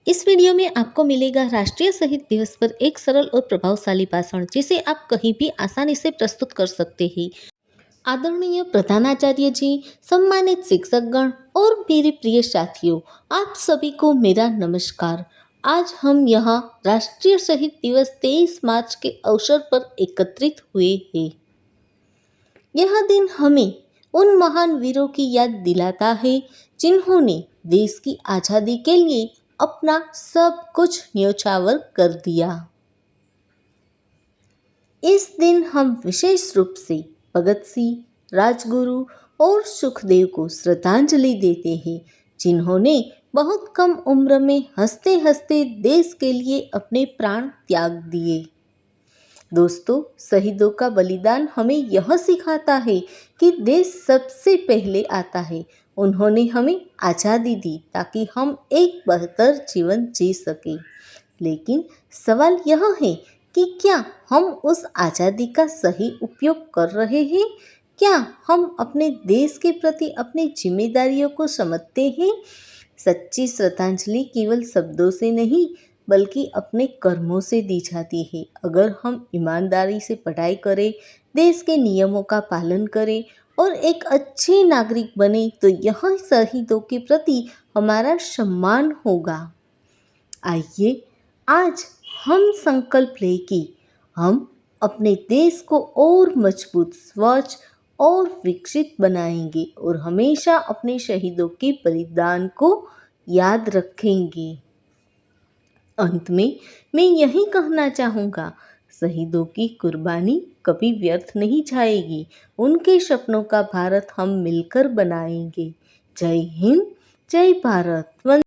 इस वीडियो में आपको मिलेगा राष्ट्रीय शहीद दिवस पर एक सरल और प्रभावशाली भाषण जिसे आप कहीं भी आसानी से प्रस्तुत कर सकते हैं। आदरणीय प्रधानाचार्य जी, सम्मानित शिक्षकगण और मेरे प्रिय साथियों, आप सभी को मेरा नमस्कार। आज हम यहाँ राष्ट्रीय शहीद दिवस 23 मार्च के अवसर पर एकत्रित हुए हैं। यह दिन हमें उन महान वीरों की याद दिलाता है जिन्होंने देश की आज़ादी के लिए अपना सब कुछ न्योछावर कर दिया। इस दिन हम विशेष रूप से भगत सिंह, राजगुरु और सुखदेव को श्रद्धांजलि देते हैं, जिन्होंने बहुत कम उम्र में हंसते हंसते देश के लिए अपने प्राण त्याग दिए। दोस्तों, शहीदों का बलिदान हमें यह सिखाता है कि देश सबसे पहले आता है। उन्होंने हमें आज़ादी दी ताकि हम एक बेहतर जीवन जी सकें। लेकिन सवाल यह है कि क्या हम उस आज़ादी का सही उपयोग कर रहे हैं? क्या हम अपने देश के प्रति अपनी जिम्मेदारियों को समझते हैं? सच्ची श्रद्धांजलि केवल शब्दों से नहीं बल्कि अपने कर्मों से दी जाती है। अगर हम ईमानदारी से पढ़ाई करें, देश के नियमों का पालन करें और एक अच्छे नागरिक बने तो यह शहीदों के प्रति हमारा सम्मान होगा। आइए आज हम संकल्प लें कि हम अपने देश को और मजबूत, स्वच्छ और विकसित बनाएंगे और हमेशा अपने शहीदों के बलिदान को याद रखेंगे। अंत में मैं यही कहना चाहूँगा, शहीदों की कुर्बानी कभी व्यर्थ नहीं जाएगी। उनके सपनों का भारत हम मिलकर बनाएंगे। जय हिंद, जय भारत।